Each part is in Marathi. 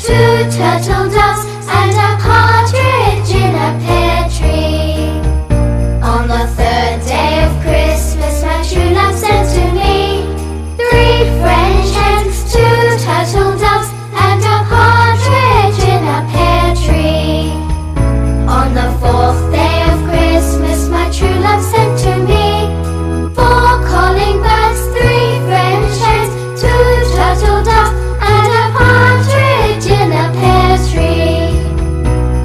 two turtle doves, and a partridge in a pear tree. On the third day of Christmas, my true love sent to me three French hens, two turtle doves, and a partridge in a pear tree. On the fourth day of Christmas, my true love sent to me four calling birds, three French hens, two turtle doves, and a partridge in a pear tree.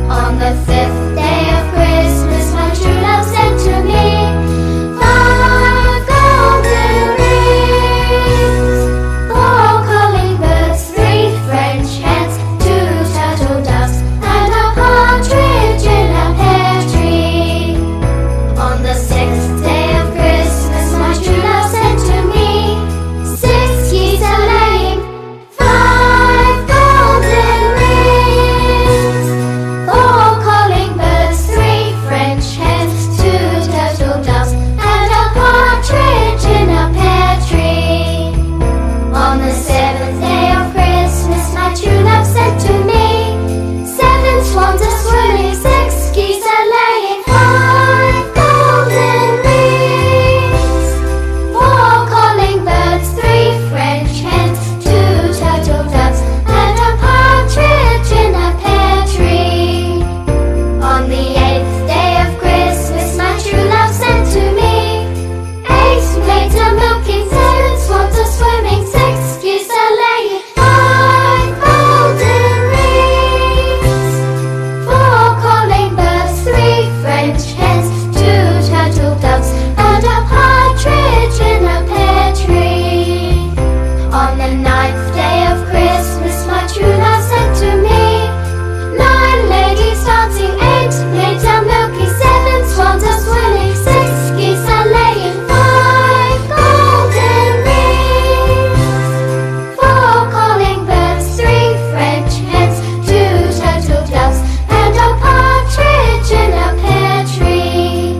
On the fifth day of Christmas, my true love sent to me five golden rings, four calling birds, three French hens, two turtle doves, and a partridge in a pear tree. On the sixth day of Christmas, my true love sent to me six geese a laying, five golden rings, four calling birds, three French hens, two turtle doves, and a partridge in a pear tree. On the seventh day of Christmas, my true love sent to me seven swans a swimming, six geese a laying, five golden rings, four calling birds, three French hens, two turtle doves, and a partridge in a pear tree. On the eighth day of Christmas, my true love sent to me eight maids a milking, seven swans a swimming, six geese a laying, five golden rings, four calling birds, three French hens, two turtle doves, and a partridge in a pear tree. On the ninth day of Christmas, my true love sent to me nine ladies dancing, eight maids a milking, seven swans a swimming, six geese a laying, five golden rings, four calling birds, three French hens, two turtle doves, and a partridge in a pear tree.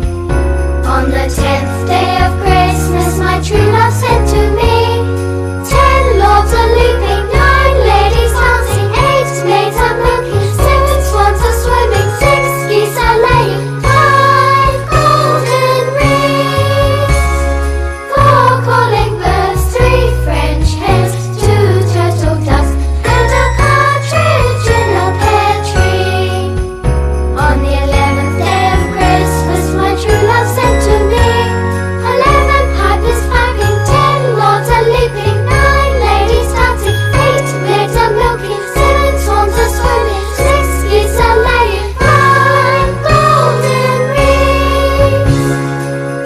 On the 10th day of Christmas, my true love sent to me 10 lords a leaping, 9 ladies dancing, 8 maids a milking, 7 swans a swimming, 6 geese a laying, 5 golden rings, 4 calling birds, 3 French hens, 2 turtle doves, and a partridge in a pear tree. On the 11th day of Christmas, my true love sent to me 11 pipers piping, 10 lords a leaping, 9 ladies dancing, 8 maids a milking, 7 swans a swimming, 6 geese a laying, 5 golden rings,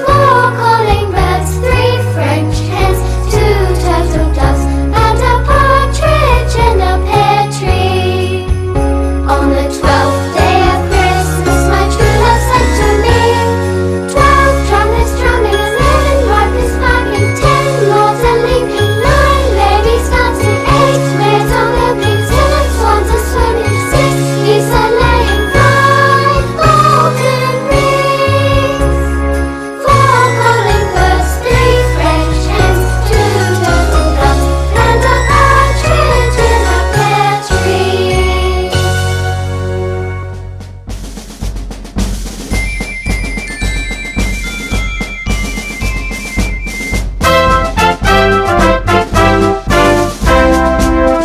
4 calling birds, 3 French hens, 2 turtle doves, and a partridge in a pear tree. On the 12th day of Christmas, my true love sent to me 12 trumpets drumming, 11 pipers piping, 10 lords a leaping, 9 ladies dancing, 8 maids a milking, 7 swans a swimming, 6 geese a laying, 5 golden rings, 4 calling birds, 3 French hens, 2 turtle doves, and a partridge in a pear tree.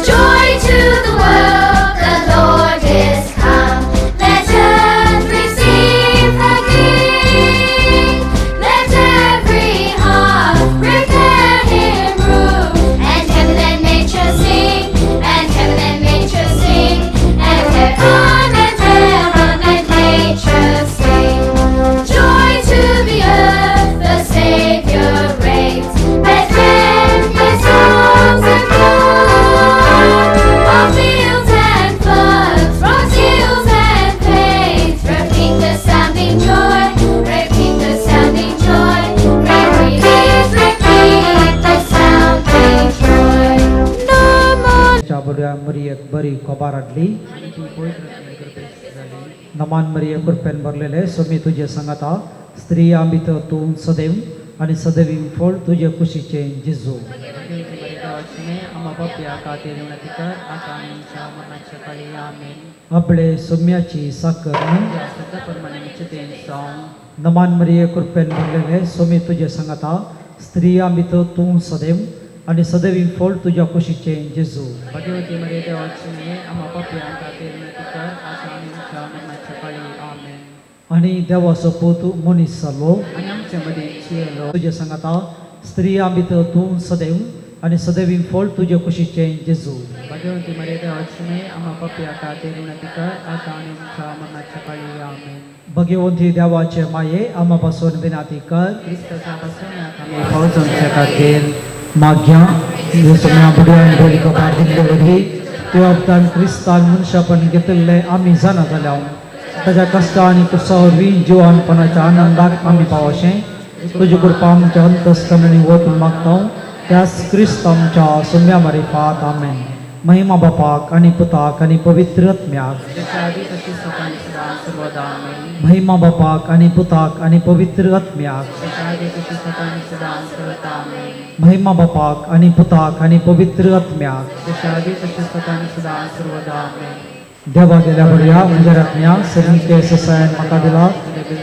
Joy to the world, the Lord is come. Let earth receive her King. Let every heart prepare him room. And heaven and nature sing, and heaven and nature sing, and heaven and nature sing. Joy to the earth, the Savior reigns. Bethlehem, his homes and all fields and floods, rocks, hills and plains, repeat the sounding joy, repeat the sounding joy, repeat the sounding joy. Caburia Maria Bari Kobaradli Naman Maria Kurpen Barlele Somi तुझे संगता स्त्री आंबित तू सदैव आणि सदैव फळ तुझे खुशीचे जिजू देवाचने आम्हा पाप्या खातीर विनंती कर आता आणि आमच्या मरणाच्या काळी आमेन आपले सोम्याची साखर या सध्या प्रमाणे निश्चितेन सॉंग नमान मरिये कृपेन भरलेले सोमी तुझे सांगता स्त्रिया मित तू सदैव आणि सदैव फोल तुझ्या कुशीचे जेजू भगवती मरे देवाचने आम्हा पाप्या खातीर विनंती कर आता आणि आमच्या मरणाच्या काळी आमेन आणि देवाचो पूत मनीस जालो आणि आमच्यामध्ये चियलो तुझे सांगता स्त्रिया मित तू सदैव आणि सदैव फोल तुझ्या कुशीचे जेजू भगवती मरे देवाचने आम्हा पाप्या खातीर विनंती कर आता आणि आमच्या मरणाच्या काळी आमेन भगवंती देवाचे माये आम्हापासून विनंती कर क्रिस्ताच्या पासून आम्ही पावसाच्या खातीर माग्या सोम्या बुड्यान बोली कपार दिल्ली ते अवतान क्रिस्तान मनशापण घेतले आम्ही जाणा जाल्या ताच्या कष्ट आणि कुसावरवी जीवनपणाच्या आनंदाक आम्ही पावशे तुझी कृपा आमच्या अंतस्करणी वतून मागता त्यास क्रिस्त आमच्या सोम्या मारिफात आमेन महिमा बापाक आणि पुताक आणि पवित्र आत्म्याक जशा आधी तशी सकाळी सुद्धा सर्वदा आमेन महिमा बापाक आणि पुताक आणि पवित्र आत्म्याक जशा आधी तशी सकाळी सुद्धा सर्वदा आमेन महिमा बापाक आणि पुताक आणि पवित्र आत्म्याक जशा आधी तशी सकाळी सुद्धा सर्वदा आमेन देवा गेल्या बढिया म्हणजे रत्न्या सरीके ससायन मका दिला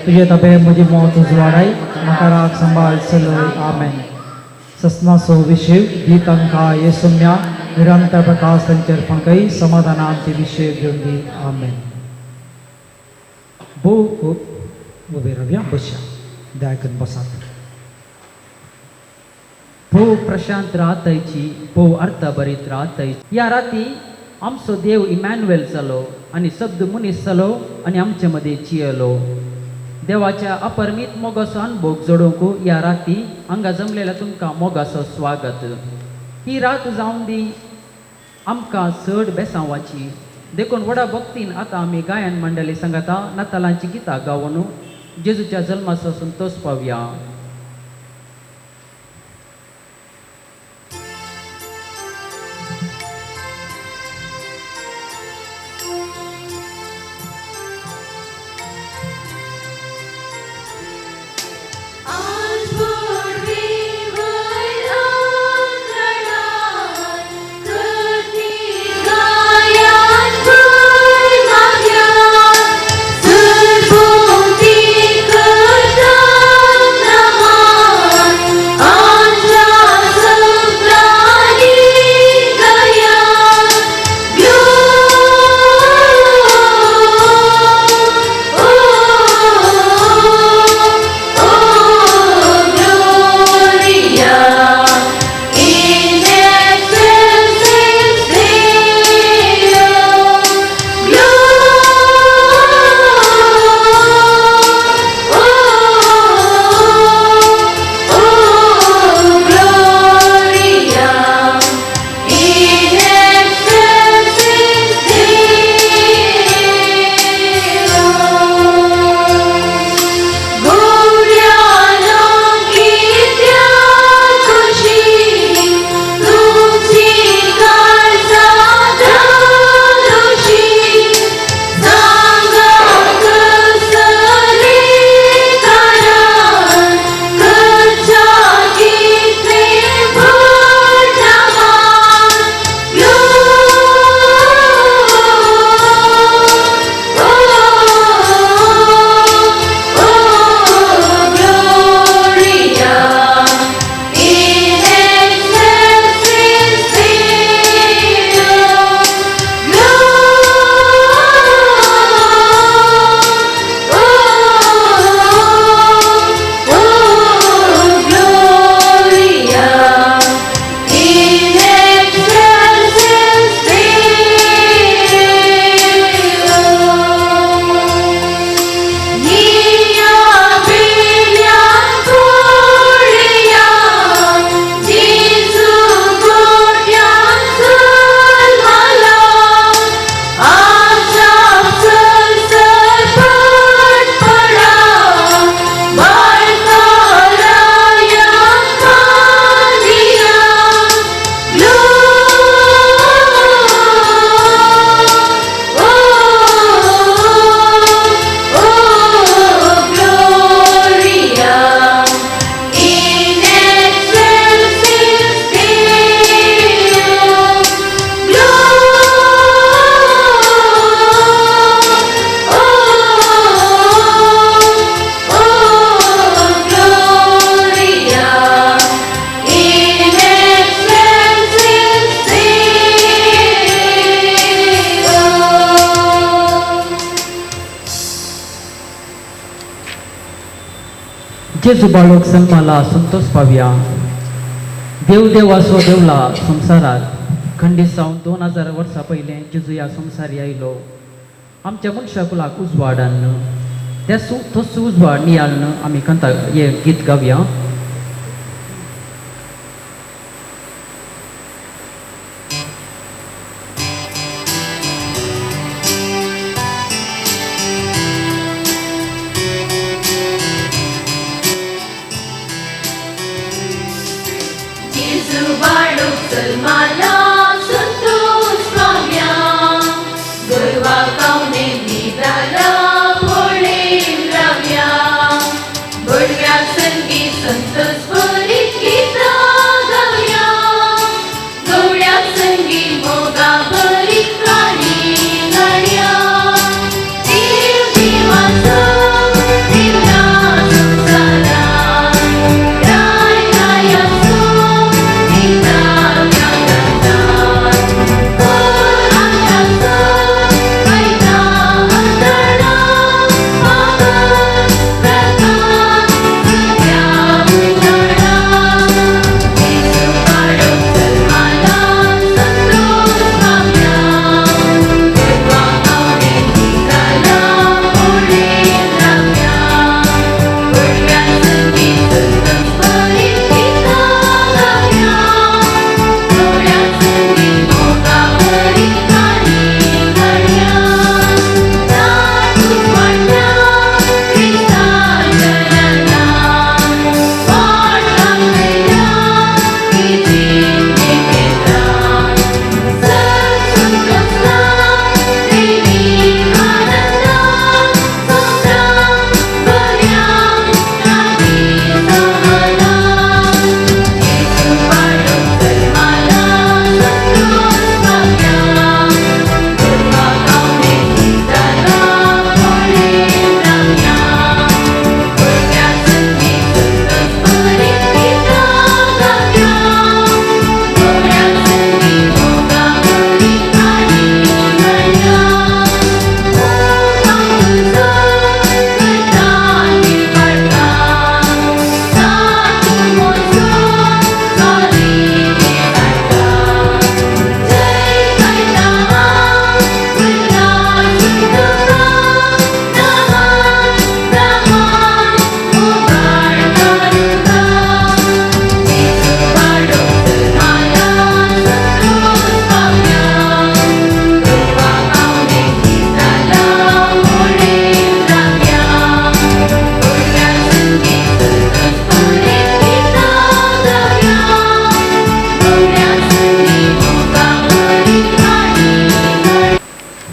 तुझे तबे मुझी मौत उजवाडाई मका राग संभाल सलोय आमेन ससना सो विषय गीतंका ये सुम्या निरंतर प्रकाश संचर फंकई समाधानांचे विषय घेऊन दी आमेन बो उभे रव्या बशा दायकन बसात भो प्रशांत राहतयची भो अर्थ बरीत राहतयची या राती आमचो देव इमॅन्युएल जालो आणि शब्द मुनीस जालो आणि आमचे मध्ये चियलो देवाच्या अपरमित मोगाचो अनुभव जोडूंक या राती हांगा जमलेल्या तुमकां मोगाचो स्वागत ही रात जावन दी आमकां चड बेसांवाची देखून व्हडा भक्तीन आतां आमी गायन मंडळी सांगता नातालांची गितां गावन जेजूच्या जल्माचो संतोष पावया Good जेजू बाळक सलमाला संतोष पावया. देव असो देवला संसारात खंडीत जावन 2000 वर्सां पयलें जेजू ह्या संवसारी आयलो आमच्या मनशाकुलाक उजवाड हाडन. तोच उजवाड नियाळन आमी कंता हे गीत गावया. Jesu baળuk səlmala Santosh पावया. गोरवा पावणे निदाला पळेन रावया. बडव्या संगी संतोष बरीत गीतां गावया. गवळ्या संगी मोगा बरीत गाणी गाडया. देव देवाचो देवला संसारात राय रायाचो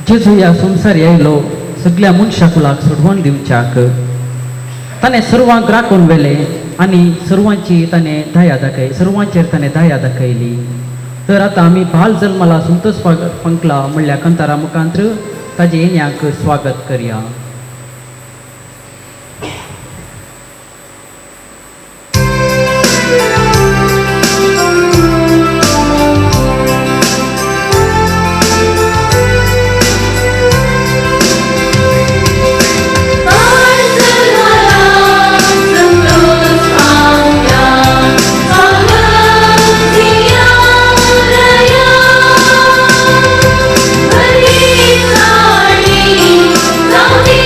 जेजू ह्या संवसारी आयलो सगळ्या मनशाकुलाक सोडवण दिवच्याक. ताणें सर्वांक राखून व्हेले आनी सर्वांचेर ताणें दया दाखयली. तर आतां आमी बाल जल्माला संतोष पंकला म्हणल्या कंतारा मुखांतर ताजे येण्याक स्वागत करया. Zaudi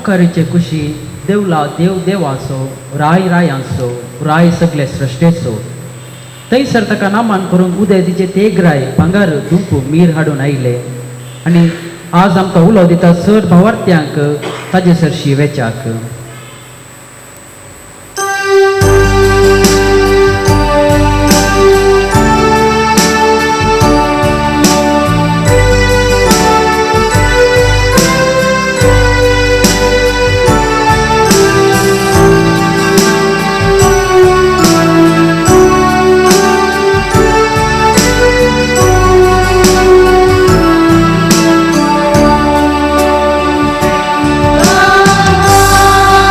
मुखारीचे कुशी देवला देव देवाचो राय रायांचो राय सगळे सृश्टेचो थंयसर ताका नामान करूंक उदेदीचे तेगराय भांगार दुंपू मीर हाडून आयले आनी आज आमकां उलो दिता चड भावार्थ्यांक ताजे सरशी वेचाक Oh,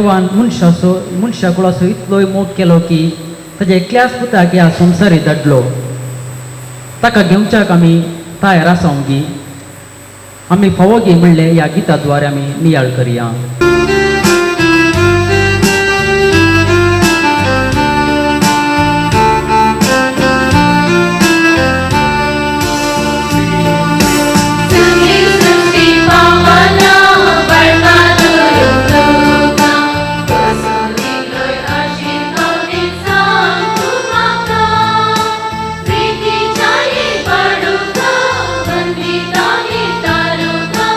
देवान मनशा कुळाचो इतलोय मोग केलो की ताच्या एकल्याच पुताक ह्या संवसारी धाडलो. ताका घेवच्याक आमी तयार आसांगी. आमी फावो घे म्हणले ह्या गिता द्वारे आमी नियाळ करया. सगळी सृष्टी पावना बळकादुर तुका कसोनीलोय आशीर कवनीत सांग तूं म्हाका प्रितीच्या इबाडुका वंदितांनी तारुका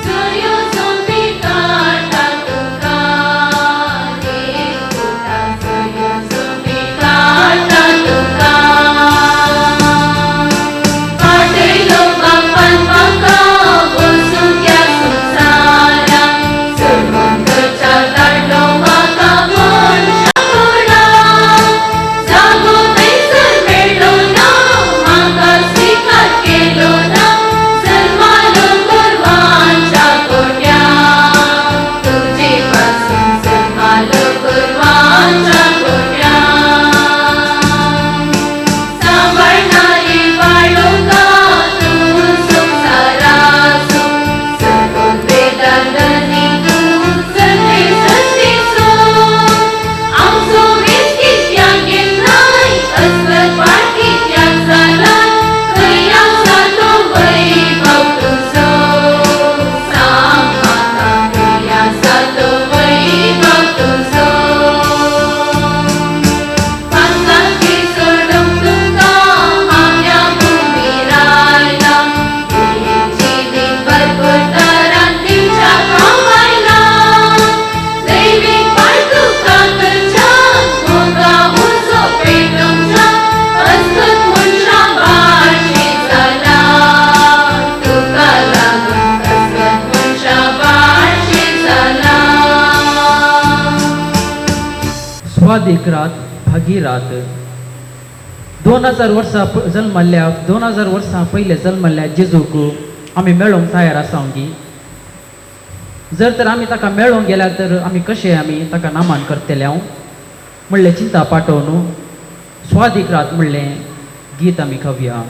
सूर्यो सोंपी काडटा तुका देव पुता सूर्यो सोंपी काडटा तुका पाटयलो बापान म्हाका बसूंक ह्या संवसाराक सोडून घरच्या धाडलो म्हाका मनशा कुळाक जागो थंयसर मेळ्ळो ना म्हाका स्विकार केलो ना जल्मालो गोरवांच्या कोट्याक तुजे पासून जल्मालो गोरवांच्या कोट्याक सांबाळणारी बाळुका तूं संवसाराचो सगळो वेदांतनी तूं सगळी सृष्टीचो आमचो वेस कित्याक घेतलाय अस्वत वाट कित्याक जालाय खंय आसा तो वैभव तुजो सांग म्हाका खंय आसा तो वैभव तुजो पांचांची सोडूंक तुका हांव ह्या भुमीर आयला जिवीत भरपूर तरान दिवच्याक हांव आयला दैवीक पाळ तुका करच्याक मोगा उजो पेटोवच्याक अस्वत मनशा बाळशी जाला तुका लागून अस्वत मनशा बाळशी जाला. स्वादिक रात भागीरात 2000 वर्सां जल्मल्ल्या 2000 वर्सां पयले जल्मल्ल्या जेजूक आमी मेळोंक तयार आसांगी. जर तर आमी ताका मेळोंक गेल्यार तर आमी कशें आमी ताका नामान करतले हांव म्हणलें चिंता पाठोवन स्वादिक रात म्हणलें गीत आमी खावया.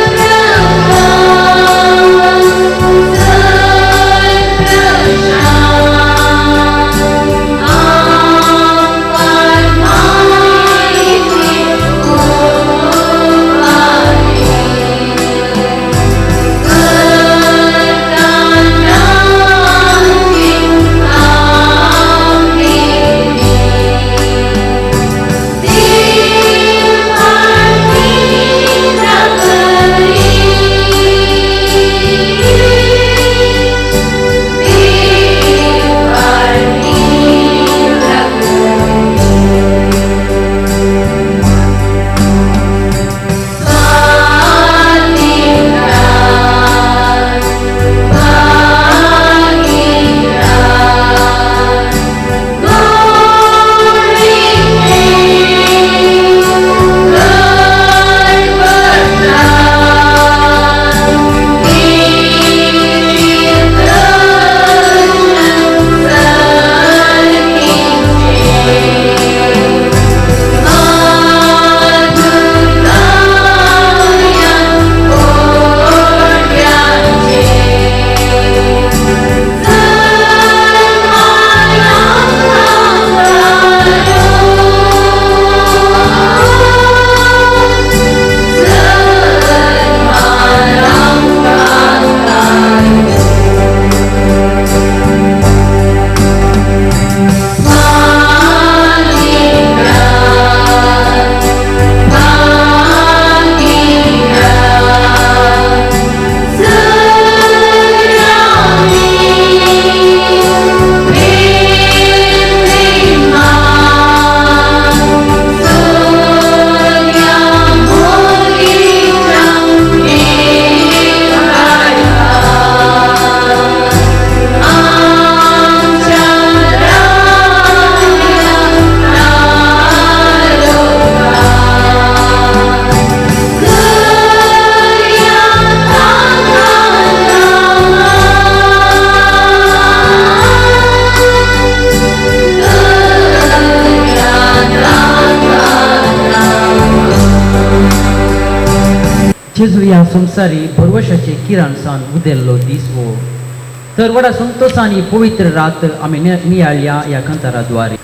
Surprise! जेजू ह्या संवसारी भरवशाचे किरणसान उदेल्लो दीस वो तर व्हडा संतोषान ही पवित्र रात आमी नियाळ्या ह्या कंताराद्वारे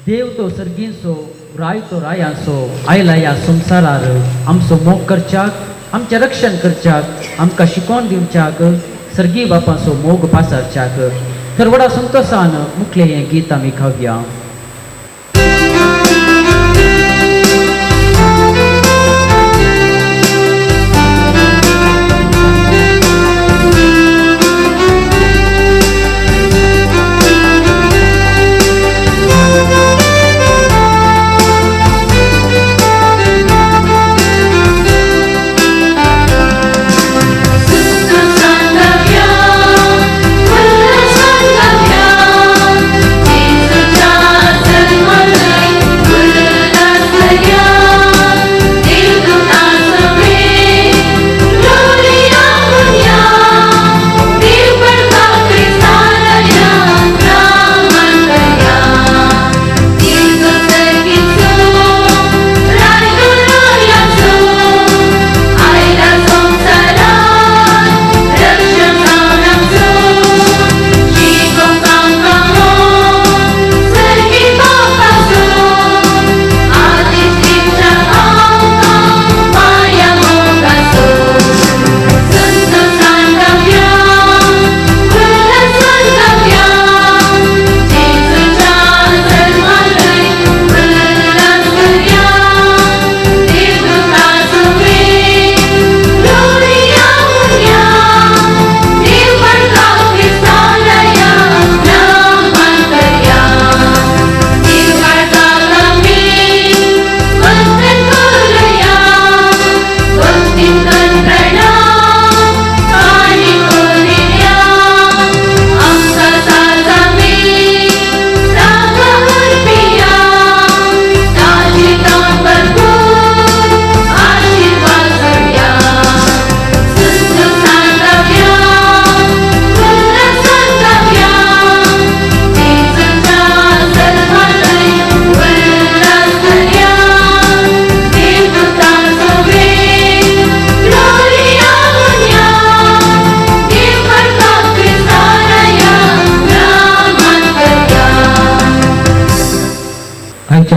देव तो सर्गींचो राय तो रायांचो आयला ह्या संवसारार आमचो मोग करच्याक आमचें रक्षण करच्याक आमकां शिकोवन दिवच्याक सर्गी बापाचो मोग पासारच्याक तर व्हडा संतोशान मुखलें हें गीत आमी खावया.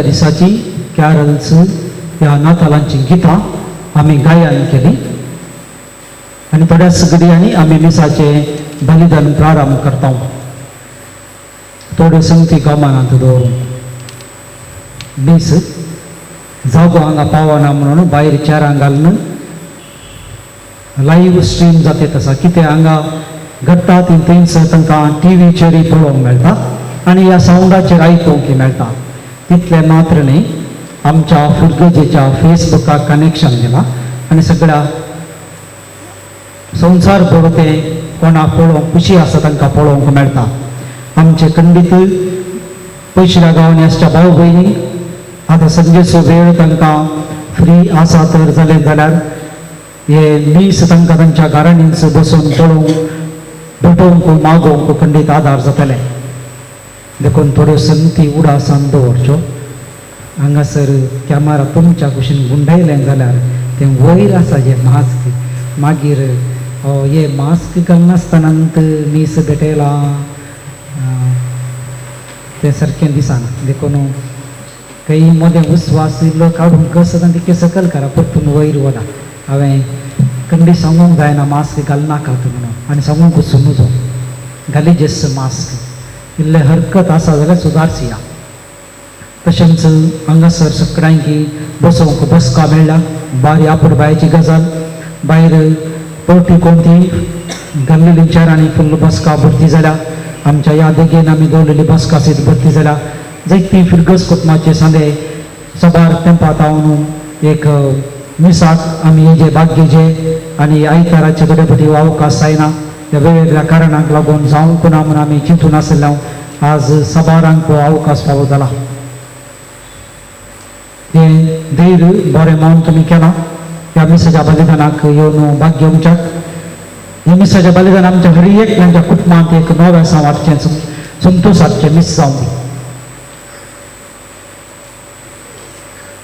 नातालांच्या दिसाची कॅरल्स ह्या नातालांची गितां आमी गायन केली आनी थोड्याच घडयांनी आमी मिसाचे बलिदान प्रारंभ करता. थोड्यो संगती गमनांत दवरून मीस जागो हांगा पावना म्हणून भायर चेरां घालून लायव्ह स्ट्रीम जाता आसा. कितें हांगा घडटा ती थंयसर तांकां टीव्हीचेरूय पळोवंक मेळटा आनी ह्या सावंडाचेर आयकूंक मेळटा. तितलें मात्र न्ही, आमच्या फुरगजेच्या फेसबुकाक कनेक्शन दिलां आनी सगळ्या संवसार भर तें कोणाक पळोवंक खुशी आसा तांकां पळोवंक मेळटा. आमचे खंडीत पयशल्या गांवांनी आसच्या भाव भयणी आतां संजेचो वेळ तांकां फ्री आसा तर जाल्यार हे मीस तांकां तांच्या घरांनीच बसून पळोवंक भेटोवंक मागोवंक खंडीत आदार जातले. देखून थोड्यो संगती उडासान दवरच्यो. हांगासर कॅमेरा तुमच्या कुशीन गुंडायलें जाल्यार तें वयर आसा जे मास्क, मागीर हे मास्क घालनासतना मीस भेटयला तें सारकें दिसना. देखून काही मदें उस्वास इल्लो काडून कसं ती सकल करा परतून वयर वरा. हांवें खंडी सांगूंक जायना मास्क घालनाकात म्हणून आनी सांगूंक वचूं नजो गलिजेस मास्क इल्लें हरकत आसा जाल्यार सुदारची. तशेंच हांगासर सगळ्यांकी बसोवंक बसका मेळ्ळ्या. बारी आपूण बायची गजाल भायर पळटी कोणती घाल्लेली चेरांनी फुल्ल बसका भरती जाल्या. आमच्या ह्या देगेन आमी दवरलेली बसका सीट भरती जाल्या. जायती फिरगस कुटुंबाचे सांदे सबार तेंपात हांव एक मिसाक आमी हेजे भाग्येचे आनी आयताराचे थोडे फावटी अवकाश जायना. ह्या वेगवेगळ्या कारणांक लागून जावंक ना म्हूण आमी चिंतून आसलें. आज सबारांक अवकाश फावो जाला. हें धैर्य बरें मावन तुमी केलां. ह्या मिसाच्या बलिदानाक येवन भाग्य आमच्याक. हे मिसाचें बलिदान आमच्या हर एकल्यांच्या कुटुंबांत एक नवें सांवारचें संतोशाचें मीस जावं.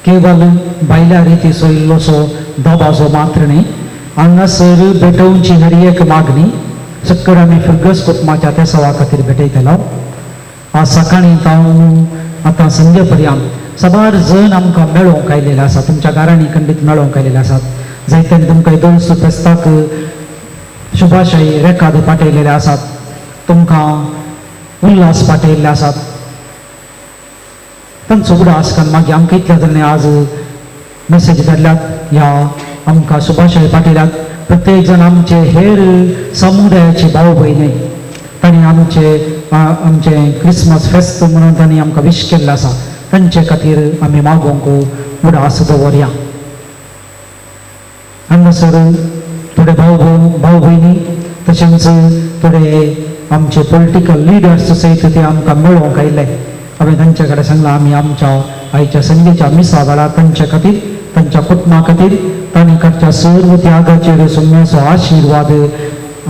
केवल भायल्या रितीचो इल्लोसो दबाजो मात्र न्ही, हांगासर भेटोवची हर एक मागणी सक्कर आमी फिरगस कुटुंबाच्या त्या सवा खातीर भेटयतलो. आज सकाळीं जावन आतां संजे पर्यंत सबार जण आमकां मेळोवंक आयलेले आसात. तुमच्या घरांनी खंडीत मेळोवंक आयलेले आसात. जायत्यांनी तुमकां दोन फेस्ताक शुभाशय रेखाद पाठयलेले आसात. तुमकां उल्हास पाठयल्ले आसात. तांचो उडास कान मागीर आमकां इतल्या जाणांनी आज मेसेज धाडल्यात, ह्या आमकां शुभाशय पाठयल्यात. प्रत्येक जण आमचे हेर समुदायाची भाव भयणी तांणी आमचे क्रिसमस फेस्त म्हणून तांणी आमकां विश केल्लें आसा. तांचे खातीर आमी मागोवंक उडास दवरया. हांगासर थोडे भाव भयणी तशेंच थोडे आमचे पॉलिटिकल लिडर्स सयत ते आमकां मेळोवंक आयले. हांवें तांचे कडेन सांगलां आमी आमच्या आयच्या संजेच्या मिसा वेळार तांचे खातीर तांच्या कुटुंबा खातीर तांणी कडच्या सर्व त्यागाचेर सोम्याचो आशिर्वाद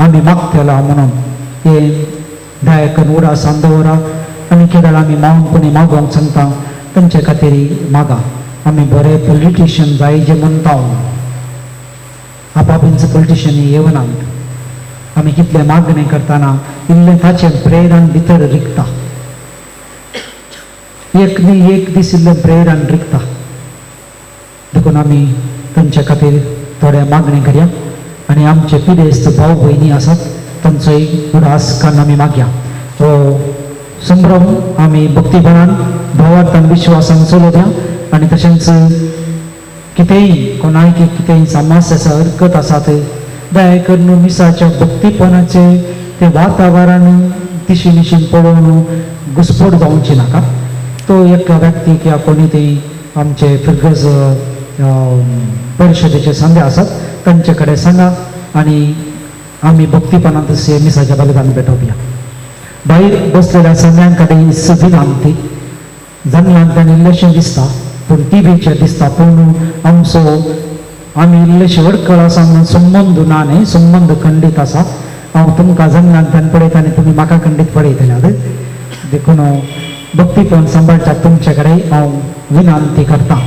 आमी मागतला म्हणून हे दया करून उडासान दवरा. आनी केदाळ आमी मागूंक मागोवंक सांगता तांचे खातीर मागा. आमी बरे पॉलिटिशियन जाय जे म्हणटा आपापींच पॉलिटिशियन येवनात. आमी कितले मागणे करतना इल्लें ताचें प्रेरण भितर रिकता. एक न्ही एक दीस इल्लें प्रेरण रिकता. देखून आमी तांचे खातीर थोडे मागणे करया आनी आमचे पिडेस्त भाव भयणी आसात तांचोय उडास कान आमी मागया. हो संभ्रम आमी भक्तीपणान भावार्थान विश्वासान चलोवया. आनी तशेंच कितेंय कोणाय कितेंय समस्या आसा हरकत आसात दया करून मिसाच्या भक्तीपणाचे ते वातावरण दिशेनिशीन पळोवन घुसपट जावची नाका. तो एक व्यक्ती किंवा कोणी ते आमचे फिरगज परिशदेचे संदे आसात तांचे कडेन सांगा आनी आमी भक्तीपणान तशें मिसाच्या बलिदान भेटोवया. भायर बसलेल्या सगळ्यां कडेन विनंती जमलांक ताणें इल्लेशें दिसता पूण टीव्हीचेर दिसता पूण आमचो आमी इल्लेशे अडखळ आसा म्हणून संबंद ना न्ही, संबंद खंडीत आसा. हांव तुमकां जमलांतल्यान पळयता आनी तुमी म्हाका खंडीत पळयतल्यात. देखून भक्तीपण सांबाळटा तुमचे कडेन हांव विनंती करता.